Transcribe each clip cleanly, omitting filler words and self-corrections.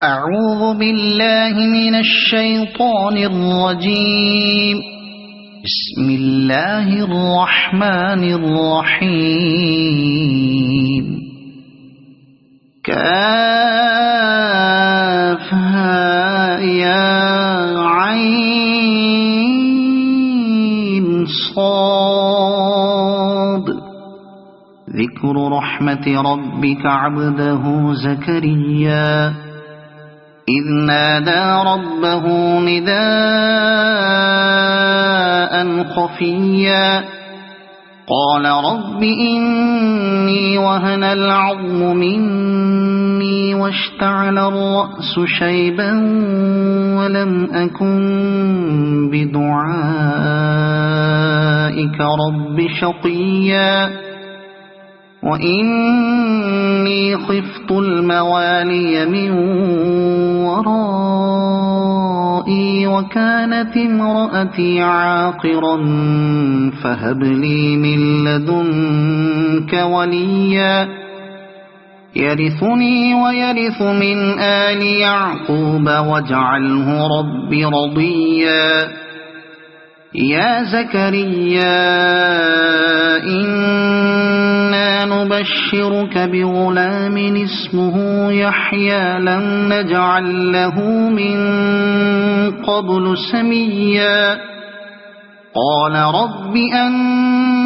أعوذ بالله من الشيطان الرجيم. بسم الله الرحمن الرحيم. كافها يا عين صاد. ذكر رحمة ربك عبده زكريا إذ نادى ربه نداء خفيا قال رب إني وهن العظم مني واشتعل الرأس شيبا ولم أكن بدعائك رب شقيا وإني خفت الموالي من ورائي وكانت امرأتي عاقرا فهب لي من لدنك وليا يرثني ويرث من آل يعقوب واجعله رب رضيا يا زكريا إنا نبشرك بغلام اسمه يحيى لم نجعل له من قبل سميا قال رب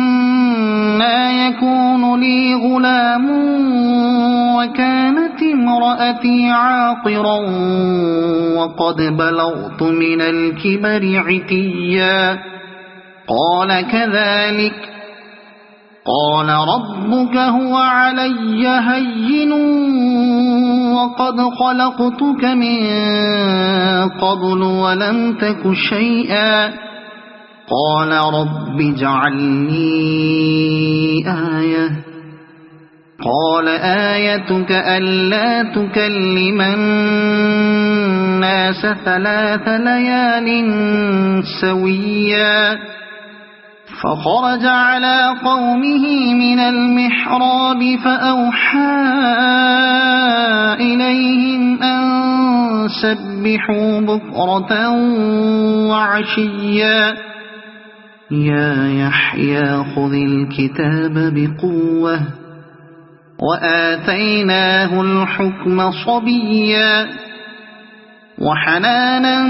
أنى يكون لي غلام وكانت امرأتي عاقرا وقد بلغت من الكبر عتيا قال كذلك قال ربك هو علي هين وقد خلقتك من قبل ولم تك شيئا قال رب اجعل لي آية قال آيتك ألا تكلم الناس 3 ليال سويا فخرج على قومه من المحراب فأوحى إليهم أن سبحوا بكرة وعشيا يا يحيى خذ الكتاب بقوة وآتيناه الحكم صبيا وحنانا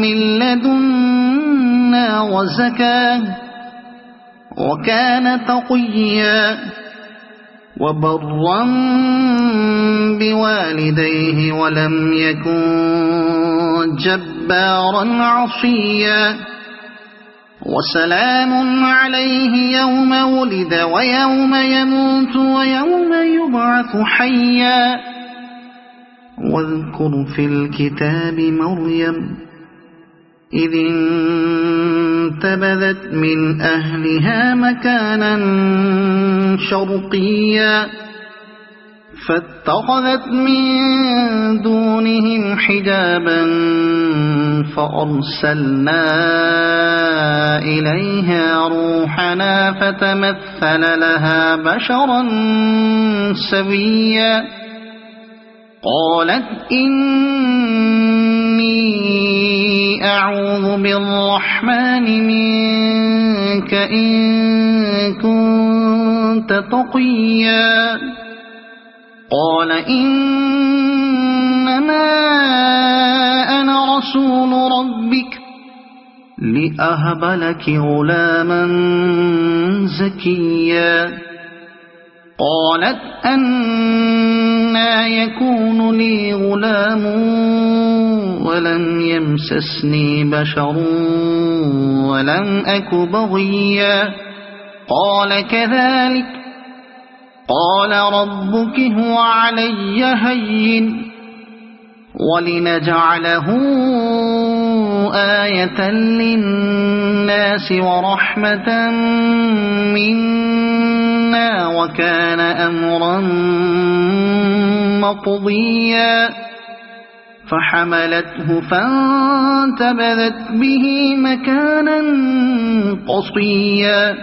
من لدنا وزكاة وكان تقيا وبرا بوالديه ولم يكن جبارا عصيا وسلام عليه يوم ولد ويوم يموت ويوم يبعث حيا واذكر في الكتاب مريم إذ انتبذت من أهلها مكانا شرقيا فاتخذت من دونهم حجابا فأرسلنا إليها روحنا فتمثل لها بشرا سويا قالت إني أعوذ بالرحمن منك إن كنت تقيا قال إنما أنا رسول ربك لأهب لك غلاما زكيا قالت أنى يكون لي غلام ولم يمسسني بشر ولم أك بغيا قال كذلك قال ربك هو علي هين ولنجعله آية للناس ورحمة منا وكان أمرا مقضيا فحملته فانتبذت به مكانا قصيا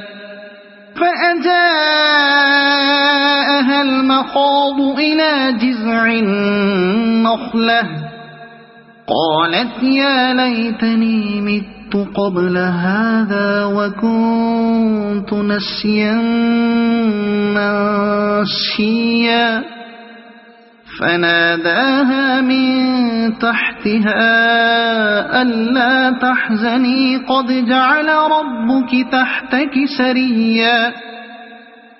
فأجاءها المخاض إلى جذع النخلة قالت يا ليتني مت قبل هذا وكنت نسيا منسيا فناداها من تحتها ألا تحزني قد جعل ربك تحتك سريا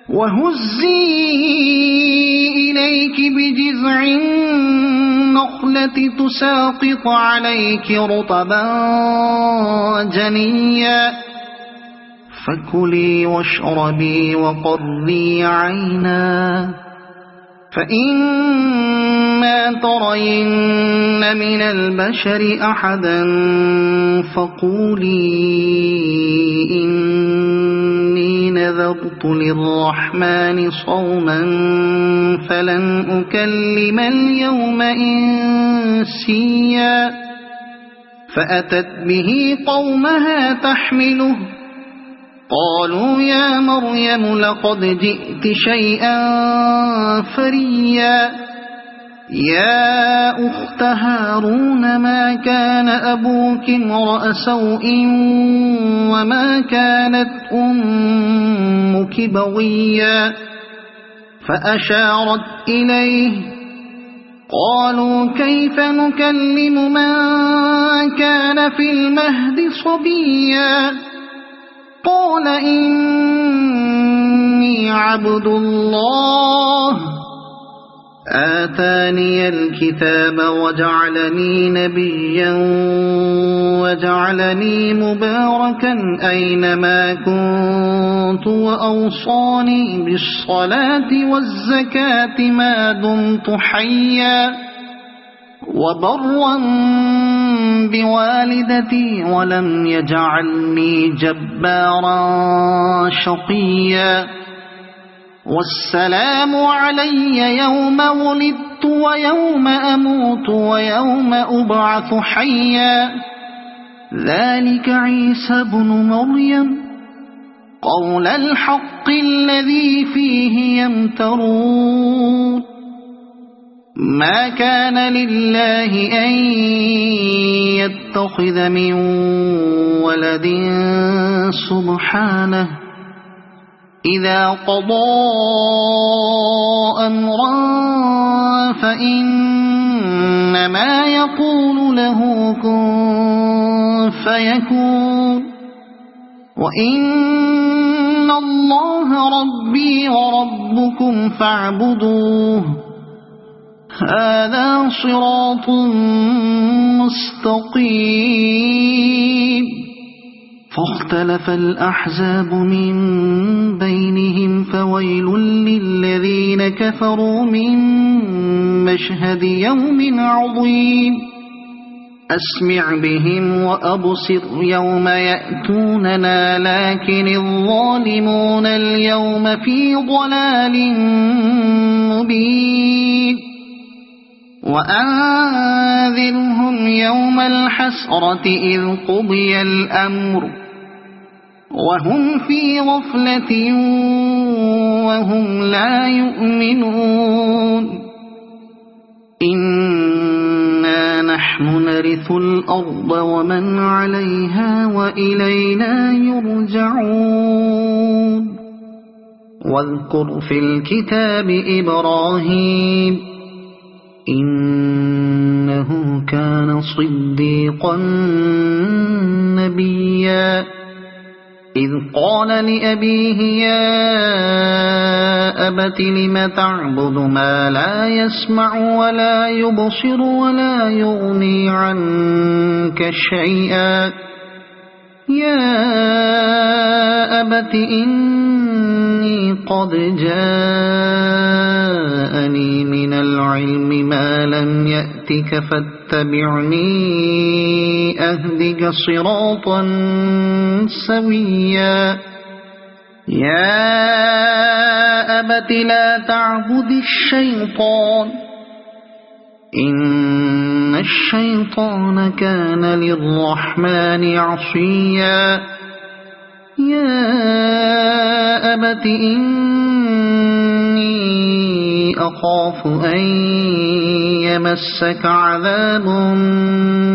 وهزي إليك بجذع النخلة تساقط عليك رطبا جنيا فكلي واشربي وقري عينا فإما ترين من البشر أحدا فقولي إني نذرت للرحمن صوما فلن أكلم اليوم إنسيا فأتت به قومها تحمله قالوا يا مريم لقد جئت شيئا فريا يا أخت هارون ما كان أبوك امرأ سوء وما كانت أمك بغيا فأشارت إليه قالوا كيف نكلم من كان في المهد صبيا قال إني عبد الله آتاني الكتاب وجعلني نبيا وجعلني مباركا أينما كنت وأوصاني بالصلاة والزكاة ما دمت حيا وبرا بوالدتي ولم يجعلني جبارا شقيا والسلام علي يوم ولدت ويوم أموت ويوم أبعث حيا ذلك عيسى بن مريم قول الحق الذي فيه يمترون ما كان لله أن يتخذ من ولد سبحانه إذا قضى أمرا فإنما يقول له كن فيكون وإن الله ربي وربكم فاعبدوه هذا صراط مستقيم فاختلف الأحزاب من بينهم فويل للذين كفروا من مشهد يوم عظيم أسمع بهم وأبصر يوم يأتوننا لكن الظالمون اليوم في ضلال مبين وأنذرهم يوم الحسرة إذ قضي الأمر وهم في غفلة وهم لا يؤمنون إنا نحن نرث الأرض ومن عليها وإلينا يرجعون واذكر في الكتاب إبراهيم إنه كان صديقا نبيا إذ قال لأبيه يا أبت لم تعبد ما لا يسمع ولا يبصر ولا يغني عنك شيئا يا أبت إني قد جاءني من العلم ما لم يأتك فاتبعني أهدك صراطا سويا يا أبت لا تعبد الشيطان إن الشيطان كان للرحمن عصيا يا أبت إني أخاف أن يمسك عذاب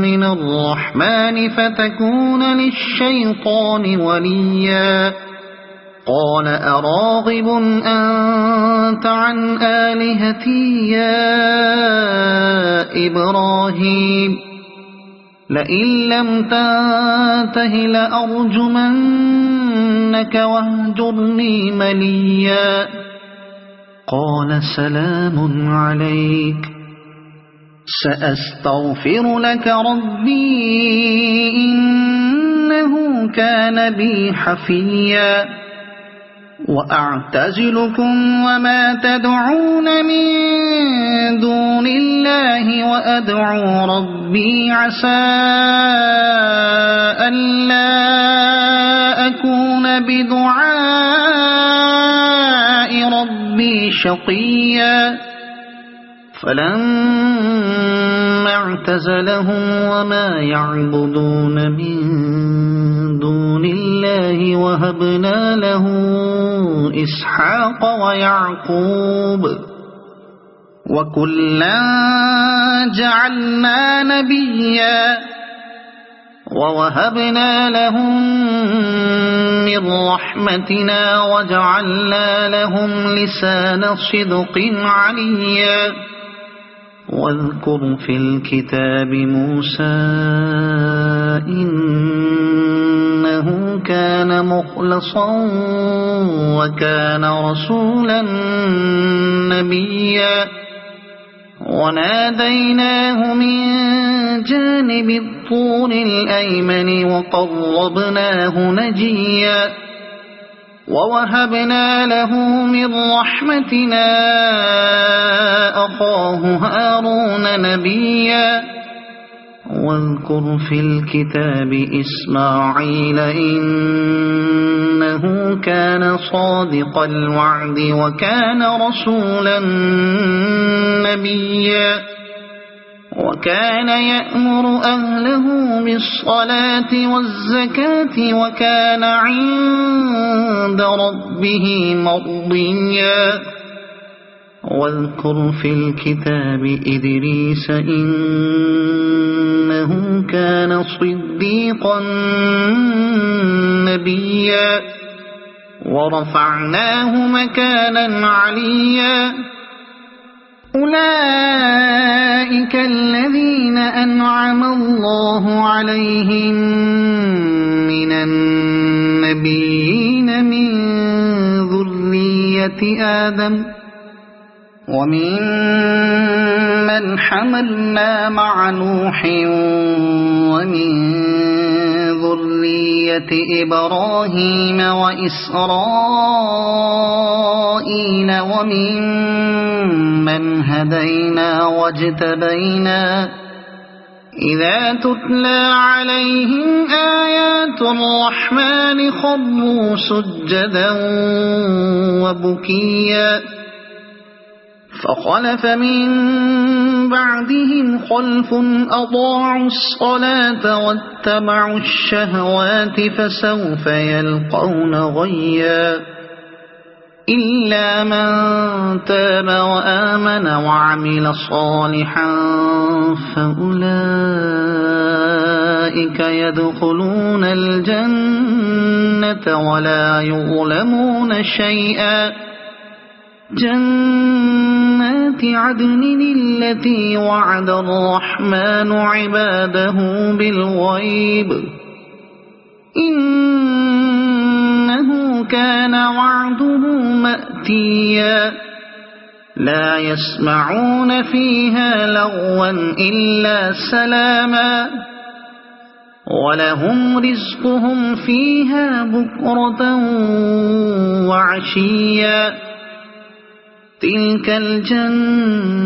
من الرحمن فتكون للشيطان وليا قال أراغب أنت عن آلهتي يا إبراهيم لئن لم تنته لأرجمنك واهجرني مليا قال سلام عليك سأستغفر لك ربي إنه كان بي حفيا وأعتزلكم وما تدعون من دون الله وأدعو ربي عسى ألا أكون بدعاء ربي شقيا فلما اعتزلهم وما يعبدون من دون الله وهبنا له إسحاق ويعقوب وكلا جعلنا نبيا ووهبنا لهم من رحمتنا وجعلنا لهم لسان صدق عليا واذكر في الكتاب موسى إنه كان مخلصا وكان رسولا نبيا وناديناه من جانب الطور الأيمن وقربناه نجيا ووهبنا له من رحمتنا أخاه هارون نبيا واذكر في الكتاب إسماعيل إنه كان صادق الوعد وكان رسولا نبيا وكان يأمر أهله بالصلاة والزكاة وكان عند ربه مرضيا واذكر في الكتاب إدريس إنه كان صديقا نبيا ورفعناه مكانا عليا أولئك الذين أنعم الله عليهم من النبيين من ذرية آدم ومن من حملنا مع نوح ومن ذرية إبراهيم وإسرائيل ومن من هدينا واجتبينا إذا تتلى عليهم آيات الرحمن خروا سجدا وبكيا فخلف من بعدهم خلف أضاعوا الصلاة واتبعوا الشهوات فسوف يلقون غيا إلا من تاب وآمن وعمل صالحا فأولئك يدخلون الجنة ولا يظلمون شيئا جنات عدن التي وعد الرحمن عباده بالغيب إنه كان وعده مأتيا لا يسمعون فيها لغوا إلا سلاما ولهم رزقهم فيها بكرة وعشيا تلك الجنة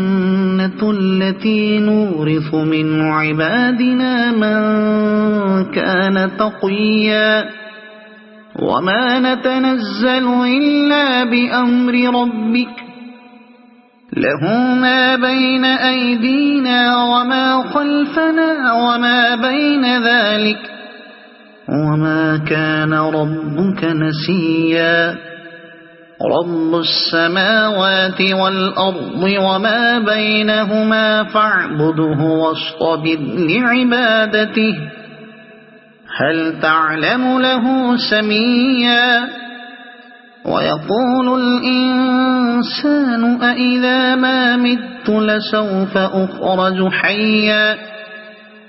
التي نورث من عبادنا من كان تقيا وما نتنزل إلا بأمر ربك له ما بين أيدينا وما خلفنا وما بين ذلك وما كان ربك نسيا رب السماوات والأرض وما بينهما فاعبده واصطبر لعبادته هل تعلم له سميا ويقول الإنسان أإذا ما مت لسوف أخرج حيا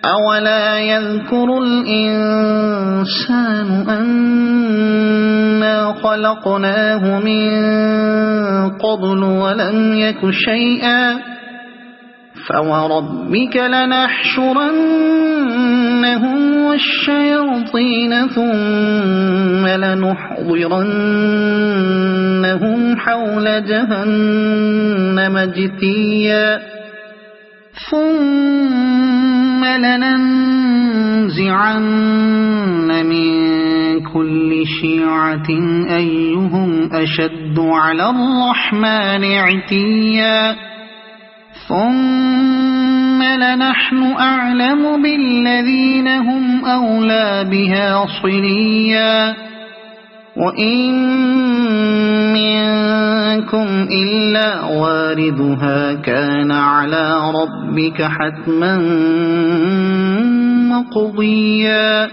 أولا يذكر الإنسان أنا خلقناه من قبل ولم يك شيئا فوربك لنحشرنهم والشياطين ثم لنحضرنهم حول جهنم جثيا ثم لننزعن من كل شيعة أيهم أشد على الرحمن عتيا ثم لنحن أعلم بالذين هم أولى بها صليا وإن منكم إلا واردها كان على ربك حتما مقضيا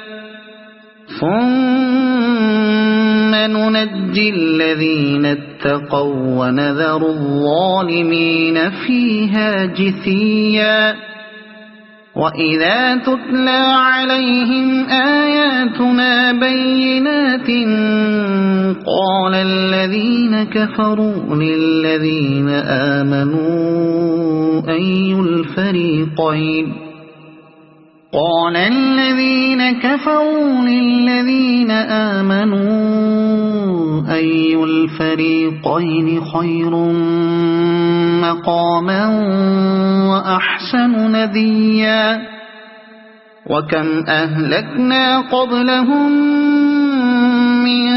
ثم ننجي الذين اتقوا ونذر الظالمين فيها جثيا وإذا تتلى عليهم آياتنا بينات قال الذين كفروا للذين آمنوا أي الفريقين خير مقاما وأحسن نديا وكم أهلكنا قبلهم من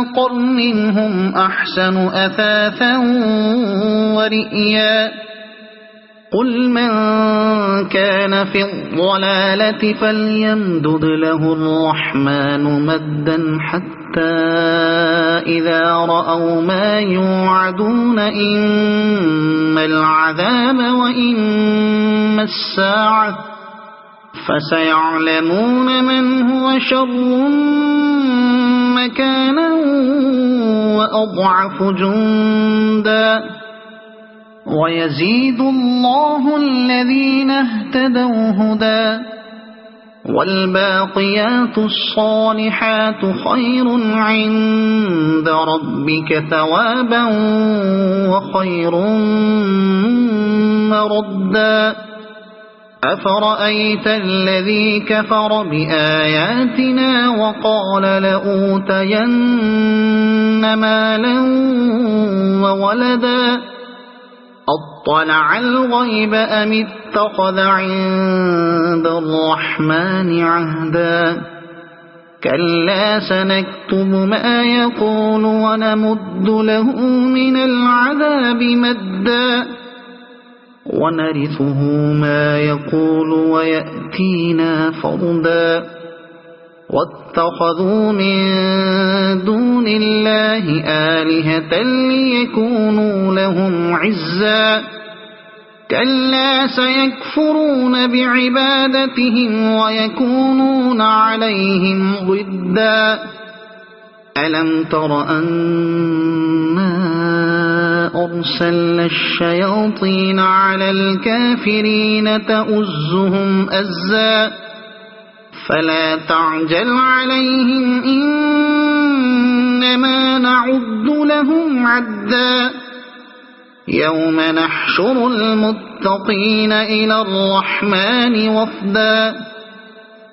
قرن هم أحسن أثاثا ورئيا قل من كان في الضلالة فليمدد له الرحمن مدا حتى إذا رأوا ما يوعدون إما العذاب وإما الساعة فسيعلمون من هو شر مكانا وأضعف جندا ويزيد الله الذين اهتدوا هدى والباقيات الصالحات خير عند ربك ثوابا وخير مردا أفرأيت الذي كفر بآياتنا وقال لأوتين مالا وولدا أطلع الغيب أم اتخذ عند الرحمن عهدا كلا سنكتب ما يقول ونمد له من العذاب مدا ونرثه ما يقول ويأتينا فردا واتخذوا من دون الله آلهة ليكونوا لهم عزا كلا سيكفرون بعبادتهم ويكونون عليهم ضدا ألم تر أنا أرسلنا الشياطين على الكافرين تؤزهم أزا فلا تعجل عليهم إنما نعد لهم عدا يوم نحشر المتقين إلى الرحمن وفدا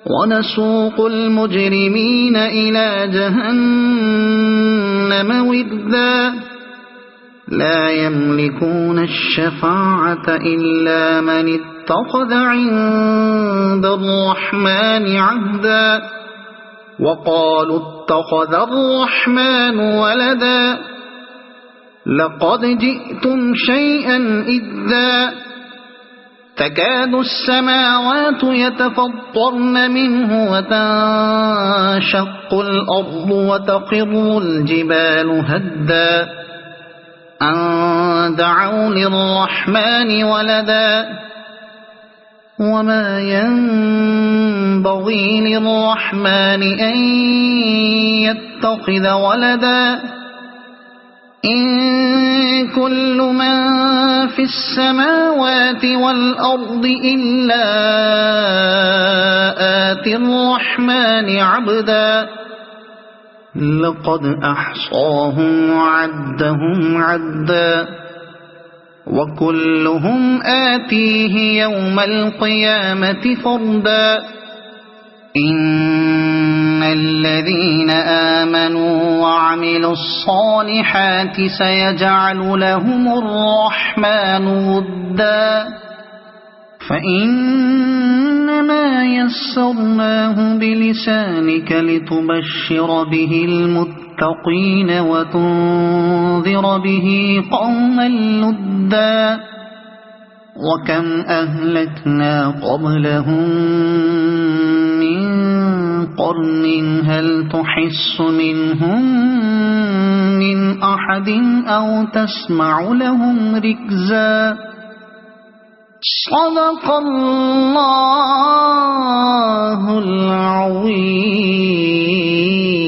ونسوق المجرمين إلى جهنم وردا لا يملكون الشفاعة إلا من اتخذ عند الرحمن عهدا وقالوا اتخذ الرحمن ولدا لقد جئتم شيئا إدا تكاد السماوات يتفطرن منه وتنشق الأرض وتخر الجبال هدا أن دعوا للرحمن ولدا وما ينبغي للرحمن أن يتخذ ولدا إن كل من في السماوات والأرض إلا آتي الرحمن عبدا لقد أحصاهم وعدهم عدا وكلهم آتيه يوم القيامة فردا إن الذين آمنوا وعملوا الصالحات سيجعل لهم الرحمن ودا فإنما يسرناه بلسانك لتبشر به المتقين وتنذر به قوما لدا وكم أهلكنا قبلهم من قرن هل تحس منهم من أحد أو تسمع لهم ركزا صدق الله